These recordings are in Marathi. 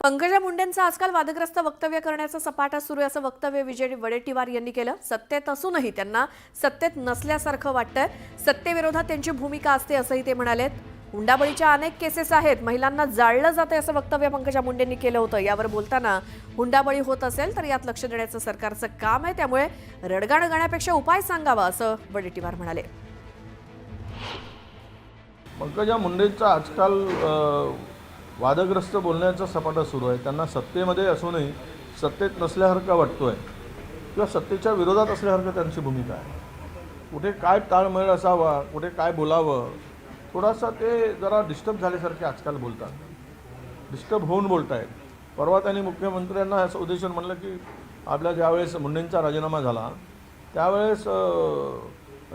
पंकजा मुंडेंचं आजकाल वादग्रस्त वक्तव्य करण्याचा सपाटा सुरू आहे असं वक्तव्य विजय वडेट्टीवार यांनी केलं। सत्तेत असूनही त्यांना सत्तेत नसल्यासारखं वाटतंय। सत्तेविरोधात त्यांची भूमिका असते असंही ते म्हणालेत। हुंडाबळीच्या अनेक केसेस आहेत, महिलांना जाळलं जातंय असं वक्तव्य पंकजा मुंडेंनी केलं होतं। यावर बोलताना हुंडाबळी होत असेल तर यात लक्ष देण्याचं सरकारचं काम आहे, त्यामुळे रडगाणं गाण्यापेक्षा उपाय सांगावा असं वडेट्टीवार म्हणाले। पंकजा मुंडेंचा आजकाल वादग्रस्त बोलण्याचा सपाटा सुरू आहे। त्यांना सत्तेमध्ये असूनही सत्तेत नसल्यासारखं वाटतोय किंवा सत्तेच्या विरोधात असल्यासारखं त्यांची भूमिका आहे। कुठे काय ताळमेळ असावा, कुठे काय बोलावं, थोडासा ते जरा डिस्टर्ब झाल्यासारखे आजकाल बोलतात, डिस्टर्ब होऊन बोलत आहेत। परवा त्यांनी मुख्यमंत्र्यांना असं उद्देशून म्हणलं की आपल्या ज्यावेळेस मुंडेंचा राजीनामा झाला त्यावेळेस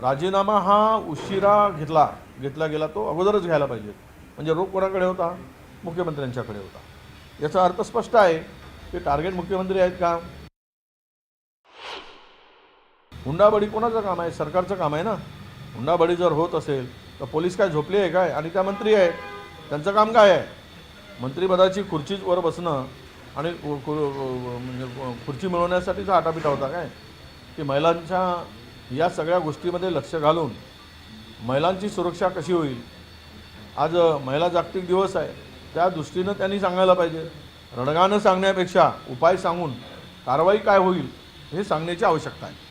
राजीनामा हा उशिरा घेतला गेला, तो अगोदरच घ्यायला पाहिजे। म्हणजे रोख कोणाकडे होता? मुख्यमंत्र्यांच्याकडे होता। याचा अर्थ स्पष्ट आहे की टार्गेट मुख्यमंत्री आहेत का? हुंडाबळी कोणाचं काम आहे? सरकारचं काम आहे ना। हुंडाबळी जर होत असेल तर पोलीस काय झोपले आहे काय? आणि त्या मंत्री आहेत, त्यांचं काम काय आहे? मंत्रिपदाची खुर्चीवर बसणं आणि म्हणजे खुर्ची मिळवण्यासाठीचा आटापिटा होता काय? की महिलांच्या या सगळ्या गोष्टीमध्ये लक्ष घालून महिलांची सुरक्षा कशी होईल? आज महिला जागतिक दिवस आहे, त्या दृष्टीनं त्यांनी सांगायला पाहिजे। रडगाणं सांगण्यापेक्षा उपाय सांगून कारवाई काय होईल हे सांगण्याची आवश्यकता आहे।